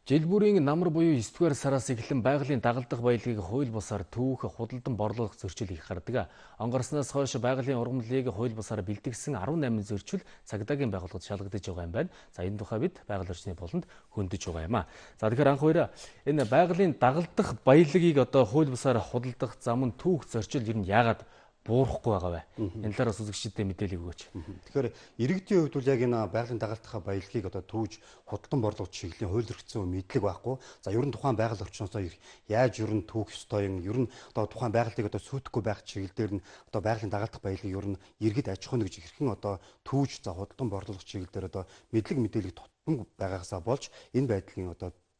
Жил бүрийн намар буюу 9-р сараас эхлэн байгалийн дагалдах баялагийг хууль бусаар түүх, худалдан борлуулах зөрчил их гардаг. Онгорсноос хойш байгалийн ургамлыг хууль бусаар бэлтгэсэн 18 зөрчил цагдаагийн байгууллагад шалгагдаж байгаа юм байна. За энэ тухай бид байгаль орчны болонд хөндөж байгаа юм а. За тэгэхээр анх хоёроо энэ байгалийн дагалдах баялагийг хууль бусаар худалдах зам нь түүх зөрчил ер нь яагаад буурахгүй байгаа вэ? Энэ талаараас үзэгчдэд мэдээлэл өгөөч. Тэгэхээр иргэдийн хувьд бол яг энэ байгалийн дагалдах баялагийг түүж худалдан борлуулалт чиглэлийн хууль эрхцэн мэдлэг байхгүй. За ер нь тухайн байгаль орчноосоо яаж ер нь түүх ёстой юм, ер нь тухайн байгальыг сүйтгэхгүй байх чиглэлээр нь байгалийн дагалдах баялагийг ер нь иргэд аж ахуй нэгж хэрхэн түүж худалдан борлуулах чиглэлээр мэдлэг мэдээлэл тутам байгаасаа болж энэ байдлын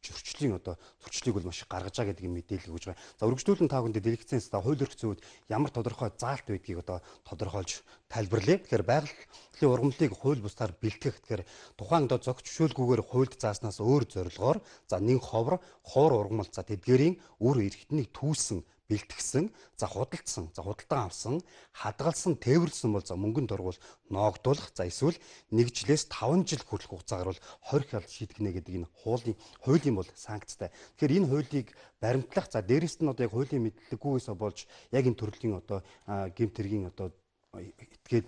зөрчлийн зөрчлийг бол маш их гаргаж байгаа гэдэг мэдээлэл өгж байгаа. За үргэлжлүүлэн та бүхэнд дэлгэцээс хууль эрх зүйд ямар тодорхой заалт байдгийг тодорхойлж тайлбарлая. Тэгэхээр байгалийн ургамлыг хууль бусдаар бэлтгэх тэгэхээр тухайн зохиц зөвшөөрөлгүйгээр хуульд зааснаас өөр зорилгоор нэг ховор ургамал тэдгээрийн үр эрхтнийг түүсэн бэлтгэсэн, худалдсан, худалдан авсан, хадгалсан, тээвэрлсэн бол мөнгөнд дургуул ноогдуулах, эсвэл 1 жилээс 5 жил хүртэлх хугацаагаар бол 20 хяналт шийтгэнэ гэдэг энэ хуулийн бол санкцтай. Тэгэхээр энэ хуулийг баримтлах, дээрээс нь яг хуулийн мэдлэггүйгээс болж яг энэ төрлийн гэмт хэргийн этгээд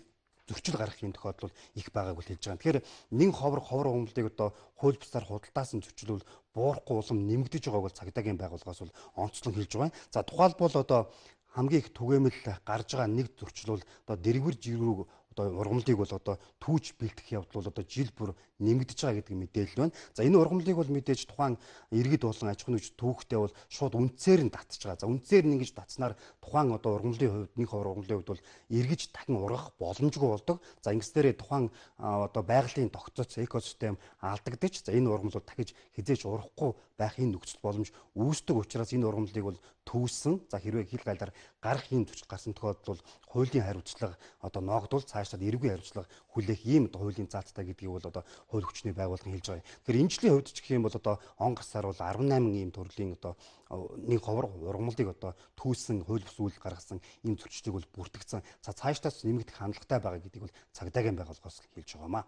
зөрчил гаргахын тохиолдол их байгааг бол хэлж байгаа. Тэгэхээр нэг ховор ургамлыг хууль бусдаар худалдаасан зөрчил бол буурахгүй улам нэмэгдэж байгааг бол цагдаагийн байгууллагаас бол онцлон хэлж байгаа. За тухайлбал хамгийн их түгээмэл гарч байгаа нэг зөрчил бол дэрэгвэр жиргүү ургамлыг бол түүж бэлтгэх явдал бол жил бүр нэмэгдэж байгаа гэдэг мэдээлэл байна. За энэ ургамлыг бол мэдээж тухайн иргэд болон аж ахуй нэгж түүхтэй бол шууд үнцээр нь татж байгаа. За үнцээр нь ингэж татснаар тухайн ургамлын хувьд нэг ховор ургамлын хувьд бол эргэж дахин ургах боломжгүй болдог. За ингэснээр тухайн байгалийн тогтцол экосистем алдагдаж энэ ургамлууд дахиж хизээж урахгүй байх энэ нөхцөл боломж үүсдэг учраас энэ ургамлыг бол түүсэн хэрвээ хил гайлаар гарах ийм зөрчил гарсан тохиолдолд хуулийн хариуцлага ноогдвол цаашдаа эрүүгийн хариуцлага хүлээх ийм хуулийн заалттай гэдгийг бол хууль хүчний байгууллага хэлж байгаа. Тэгэхээр энэ жилийн хувьд ч гэх юм бол он гасаар бол 18 ийм төрлийн нэг ховор ургамлыг түүсэн хууль бус үйл гаргасан ийм зөрчлийг бол бүртгэгдсэн. За цаашдаас нэмэгдэх хандлагатай байгаа гэдгийг бол цагдаагийн байгууллагаас хэлж байгаамаа.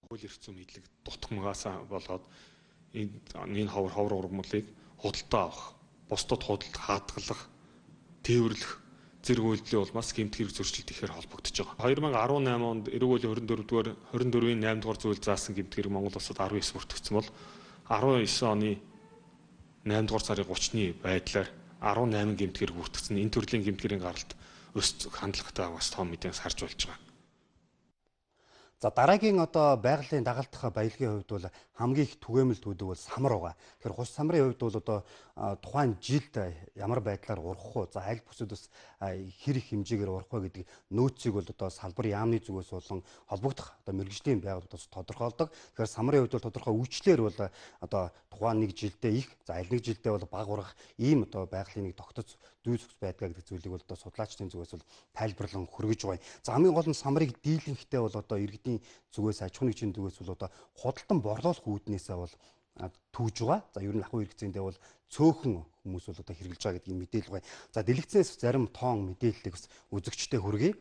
Хууль эрх зүйн мэдлэг дутгамгаас болоод энэ ховор ургамлыг худалдаа авах, бусдад хадгалах, тээвэрлэх зэрэг үйлдэлийн улмаас гэмт хэрэг зөрчилд ихээр холбогдож байгаа. 2018 онд эрүүг үеийн 24-ийн 8 дугаар зүйл заасан гэмт хэрэг Монгол улсад 19 бүртгэгдсэн бол 19 оны 8 дугаар сарын 30-ны байдлаар 18 гэмт хэрэг бүртгэгдсэн. Энэ төрлийн гэмт хэргийн гаралт өс хандлагатай байгаас том мэдээс харж болж байгаа. За дараагийн байгалийн дагалдах баялагын хувьд бол хамгийн их түгээмэл төвдөг бол самар байгаа. Тэгэхээр хус самрын хувьд бол тухайн жилд ямар байдлаар ургах вэ? За аль бүсэд бас хэр их хэмжээгээр ургах вэ гэдэг нөөцийг бол салбар яамны зүгээс болон холбогдох мэргэжлийн байгууллагаас тодорхойлдог. Тэгэхээр самрын хувьд бол тодорхой үйлчлэлээр бол тухайн нэг жилдээ их, аль нэг жилдээ бол бага ургах ийм байгалийн нэг тогтоц зүй зохис байдгаа гэдэг зүйлийг бол судлаачдын зүгээс бол тайлбарлан хүргэж байгаа. За хамгийн гол нь самрыг дийлэнхтэй бол иргэдийн зүгээс аж ахуй нэгжийн зүгээс бол худалдан борлуулах үүднээсээ бол түүж байгаа. За ер нь ахуй хэрэгцээндээ бол цөөхөн хүмүүс бол хэрэгжилж байгаа гэдгийг мэдээлэл байна. За дэлгэцнээс зарим тоон мэдээллийг бас үзэгчтэй хүргэе.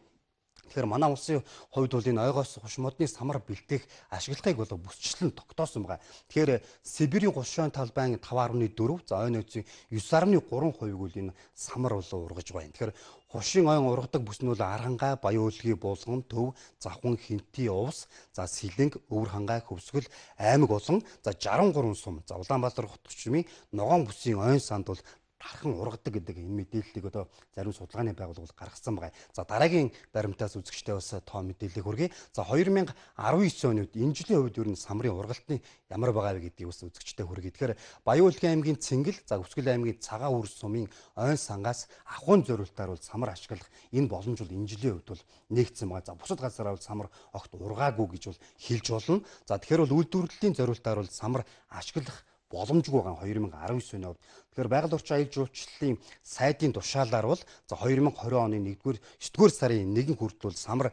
Тэгэхээр манай улсын хувьд бол энэ ойгоос хуш модны самар бэлтгэх ашиглахыг бол бүсчлэн тогтоосон байгаа. Тэгэхээр Сибирийн гушуун талбайн 5.4, за ойн нөөцийн 9.3% бол энэ самар бол ургаж байгаа юм. Тэгэхээр хушийн ойн ургадаг бүс нь бол Архангай, Баян-Өлгийн булган, Төв, Завхан, Хинти, Увс, за Сэлэнг, Өвөр хангай, Хөвсгөл, Аймаг болон за 63 сум. За Улаанбаатар хот орчмын ногоон бүсийн ойн санд бол тархан ургадаг гэдэг энэ мэдээллийг зарим судалгааны байгууллага гаргасан байгаа. За дараагийн баримтаас үзэгчтэй бас тоо мэдээллийг хүргэе. За 2019 оны үед энэ жилийн хувьд ер нь самрын ургалтны ямар байгаа вэ гэдгийг бас үзэгчтэй хүргэе. Тэгэхээр Баян-Өлгийн аймгийн Цэнгэл, за Өвсгөл аймгийн Цагаан үр сумын ойн сангаас ахуйн зориултаар бол самар ашиглах энэ боломж бол энэ жилийн хувьд бол нэгдсэн байгаа. За бусад газараа бол самар огт ургаагүй гэж бол хэлж болно. За тэгэхээр бол үйлдвэрлэлийн зориултаар бол самар ашиглах боломжгүй байгаа 2019 оны хувьд. Тэгэхээр байгаль орчин аял жуулчлалын сайдын тушаалаар бол за 2020 оны 9-р сарын 1 хүртэл самар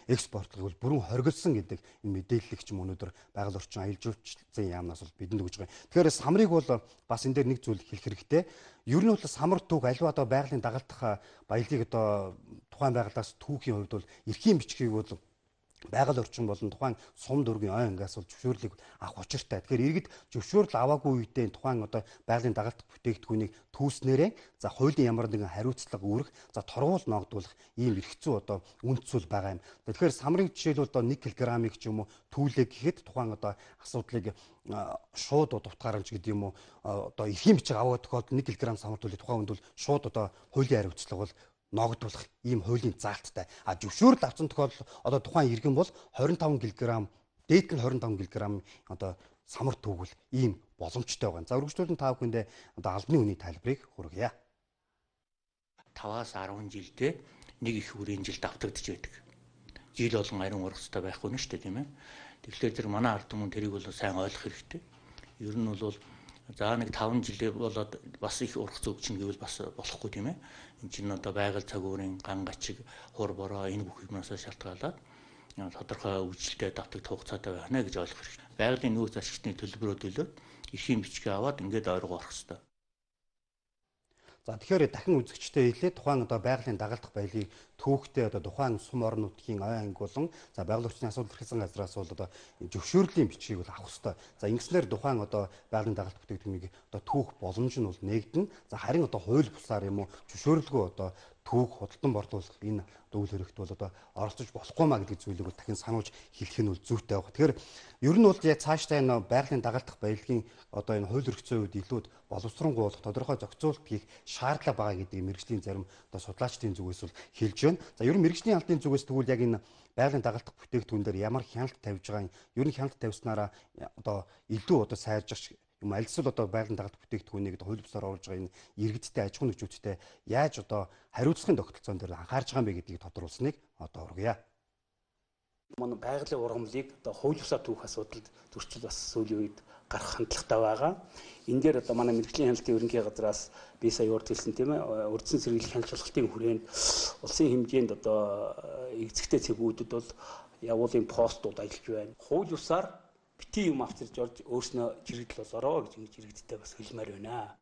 экспортлог бол бүрэн хоригдсон гэдэг энэ мэдээллийг ч өнөөдөр байгаль орчин аял жуулчлалын яамнаас бол бидэнд өгж байгаа. Тэгэхээр самрыг бол бас энэ дээр нэг зүйл хэлэх хэрэгтэй. Ер нь бол самар түүх аливаа байгалийн дагалдах баялагийг тухайн байгальаас түүхийн хувьд бол эрхийн бичгийг бол байгаль орчин болон тухайн сум дүүргийн ой ангиас бол зөвшөөрлийг авах учиртай. Тэгэхээр иргэд зөвшөөрөл аваагүй үедээ тухайн одоо байгалийн дагалдах бүтээгдэхүүнийг түүснээрээ за хуулийн ямар нэгэн хариуцлага үүрэх, за торгуул ногдуулах ийм эрх зүй одоо үндсүүл байгаа юм. Тэгэхээр самрын жишээлбэл одоо 1 кг-ыг ч юм уу түүлээ гэхэд тухайн одоо асуудлыг шууд дутгаарамж гэдэг юм уу одоо эрхийн бичиг авах тохиолдолд 1 кг самар түүлээ тухайн хүнд бол шууд одоо хуулийн хариуцлага бол ногдуулах ийм хуулийн заалттай. А зөвшөөрөл авсан тохиолдол одоо тухайн иргэн бол 25 кг дээд нь 25 кг одоо самар түүгэл ийм боломжтой байгаа. За үргэлжлүүлэн та бүхэндээ одоо албаны үний тайлбарыг хүргье. 5-аас 10 жилдээ нэг их үрийн жилд автагдж байдаг. Жил болгон ариун урах хэрэгтэй байхгүй нь шүү дээ, тийм ээ. Тэгэхээр тэр манай ард түмэн тэрийг бол сайн ойлгох хэрэгтэй. Ер нь бол за нэг 5 жилээ болоод бас их урах зүг чинь гэвэл бас болохгүй тийм ээ. Энд чинь одоо байгаль цагуурын ган гачиг, хур бороо энэ бүх юмнаас шалтгаалаад тодорхой үйлчлэлтэд давтагдах хугацаатай байна гэж ойлгох хэрэгтэй. Байгалийн нөөц ашигтны төлбөрөө төлөөд эрхийн бичгээ аваад ингээд ойргоо орох хэрэгтэй. За тэгэхээр дахин үзэгчтэй хэлээ тухайн одоо байгалийн дагалдах баялгийг түүхтэй одоо тухайн сум орон нутгийн ой анги болон за байгаль орчны асуудал эрхэлсэн газраас бол одоо зөвшөөрлийн бичгийг бол авах хэрэгтэй. За ингэснээр тухайн одоо байгалийн дагалдах бүтээгдэхүүнийг одоо түүх боломж нь бол нэгдэн. За харин одоо хууль бусаар юм уу зөвшөөрлгүй одоо түүх худалдан борлуулах энэ үйл хэрэгт бол одоо оролцож болохгүй маа гэдэг зүйлийг дахин сануулж хэлэх нь бол зүйтэй байна. Тэгэхээр ер нь бол яг цаашдаа энэ байгалийн дагалдах баялагын одоо энэ хууль эрх зүйн үед илүү боловсронгуй болох тодорхой зохицуулт хийх шаардлага байгаа гэдгийг мэргэжлийн зарим одоо судлаачдын зүгээс бол хэлж байна. За ер нь мэргэжлийн албаны зүгээс тэгвэл яг энэ байгалийн дагалдах бүтээгдэхүүн дээр ямар хяналт тавьж байгаа юм ер нь хяналт тавьснараа одоо илүү одоо сайжрах юм альсвал одоо байгалийн дагалдах бүтээгдэхүүнийг хууль бусаар оруулж байгаа энэ иргэдтэй аж ахуйн нөхцөлтэй яаж одоо хариуцлагын тогтолцоон дээр анхаарч байгаа юм бэ гэдгийг тодруулсныг одоо ургая. Манай байгалийн ургамлыг одоо хууль бусаар түүх асуудалд зөрчил бас сүүлийн үед гарах хандлагатай байгаа. Энэ дээр одоо манай мэргэжлийн хяналтын ерөнхий газраас би сая урд хэлсэн тийм ээ урдсан сэргийлэх хяналт шалгалтын хүрээнд улсын хэмжээнд одоо эзэгтэй цэгүүдүүд бол явуулын постууд ажиллаж байна. Хууль бусаар бити юм авчирж орж өөрснөө жирэгдэл болоороо гэж ингэж иргэдтэй бас хэлмээр байна.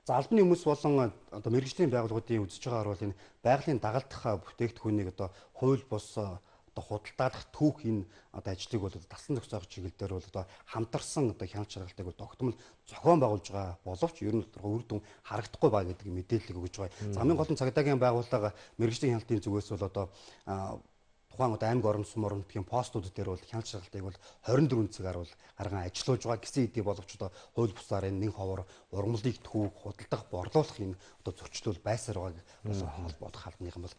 За албаны хүмүүс болон одоо мэргэжлийн байгууллагуудын үзэж байгаагаар бол энэ байгалийн дагалдах бүтээгдэхүүнийг одоо хууль бус одоо худалдаалах түүх энэ одоо ажлыг бол дасан зохицох чиглэлээр бол одоо хамтарсан одоо хяналт шалгалтыг бол тогтмол зохион байгуулж байгаа боловч ер нь үр дүн харагдахгүй байгаа гэдэг мэдээлэл өгж байгаа. За хамгийн гол нь цагдаагийн байгууллага мэргэжлийн хяналтын зүгээс бол одоо тухайн одоо аймаг орон сум орон нутгийн постууд дээр бол хяналт шалгалтыг бол 24 цагаар бол гарган ажиллуулж байгаа гэсэн хэдий боловч одоо хууль бусаар энэ нэг ховор ургамлыг түүх худалдах борлуулах энэ одоо зөрчил бол байсаар байгааг бас холбоодох албаныхан бол